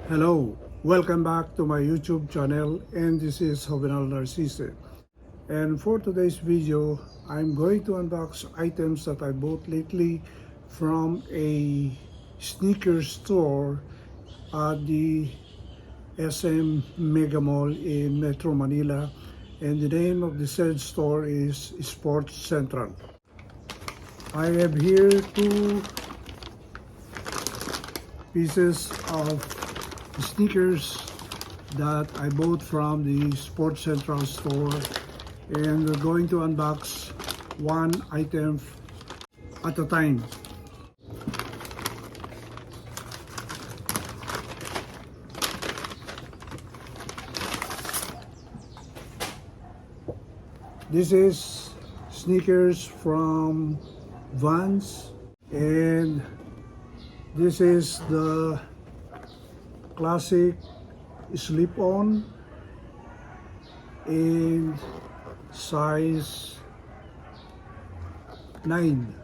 Hello, welcome back to my YouTube channel, and this is Juvenal Narcisse. And for today's video, I'm going to unbox items that I bought lately from a sneaker store at the SM Mega Mall in Metro Manila, and the name of the said store is Sports Central. I have here two pieces of sneakers that I bought from the Sports Central store, and we're going to unbox one item at a time. This is sneakers from VANS, and this is the classic slip-on in size 9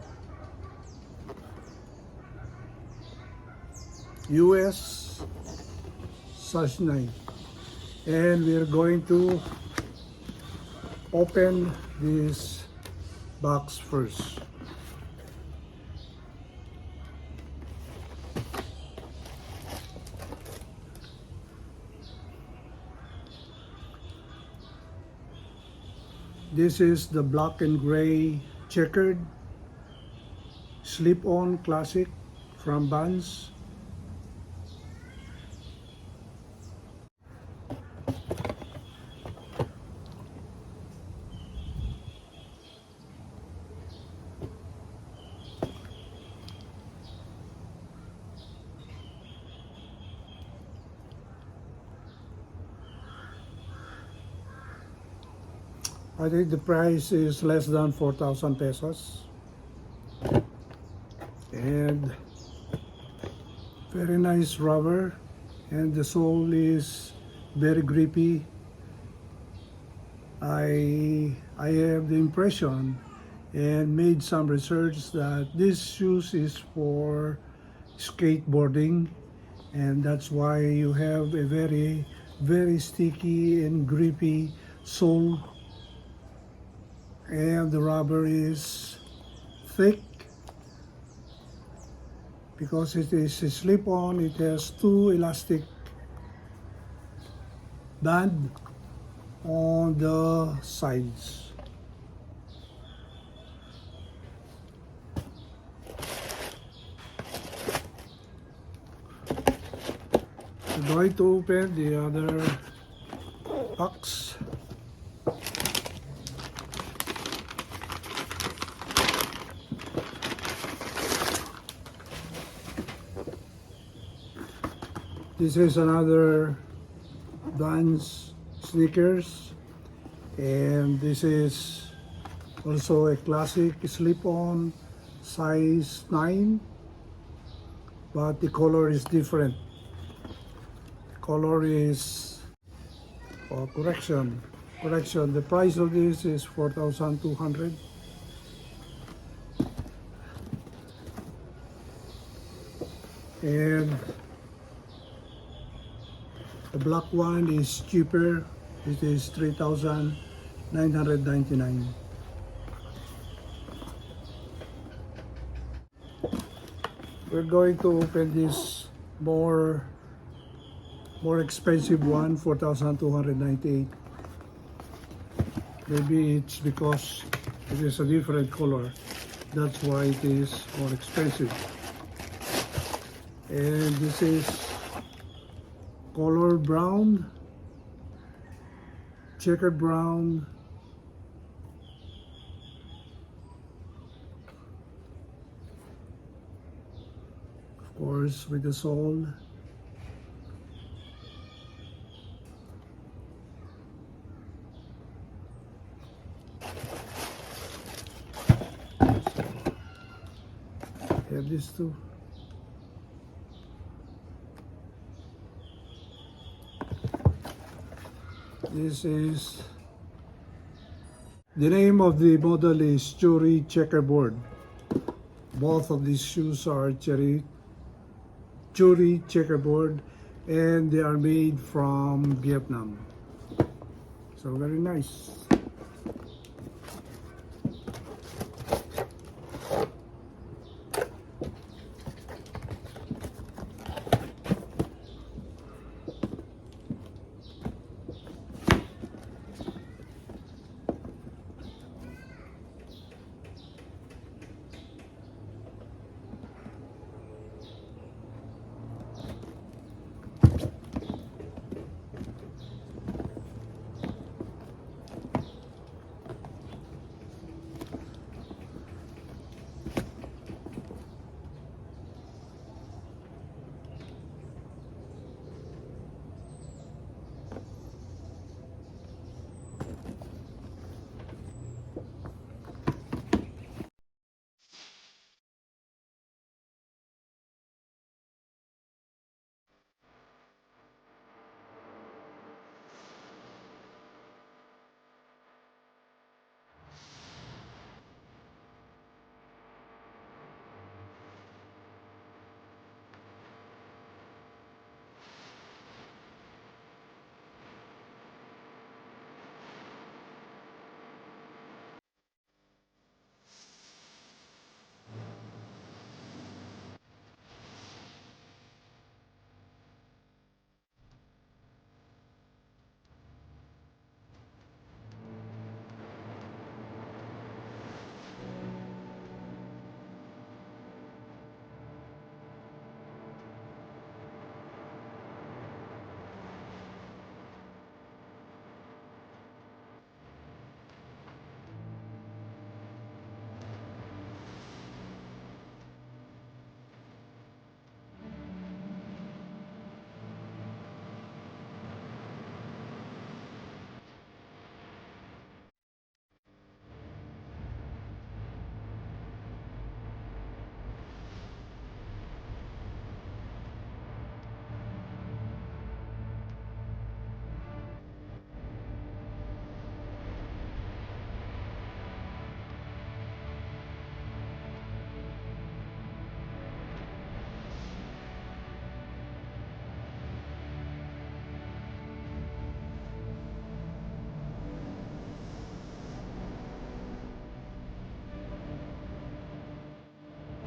US size 9, and we're going to open this box first. This is the black and gray checkered slip-on classic from VANS. I think the price is less than 4,000 pesos, and very nice rubber, and the sole is very grippy. I have the impression and made some research that this shoes is for skateboarding, and that's why you have a very sticky and grippy sole, and the rubber is thick because it is a slip-on. It has two elastic band on the sides. I'm going to open the other box. This is another VANS sneakers, and this is also a classic slip-on size 9, but the color is different. Color is, correction, the price of this is 4,200. And the black one is cheaper. It is 3,999. We're going to open this more expensive one, 4,298. Maybe it's because it is a different color. That's why it is more expensive. And this is color brown, checkered brown, of course with the sole. I have these two. This is, the name of the model is Checkerboard. Both of these shoes are Checkerboard, and they are made from Vietnam. So very nice.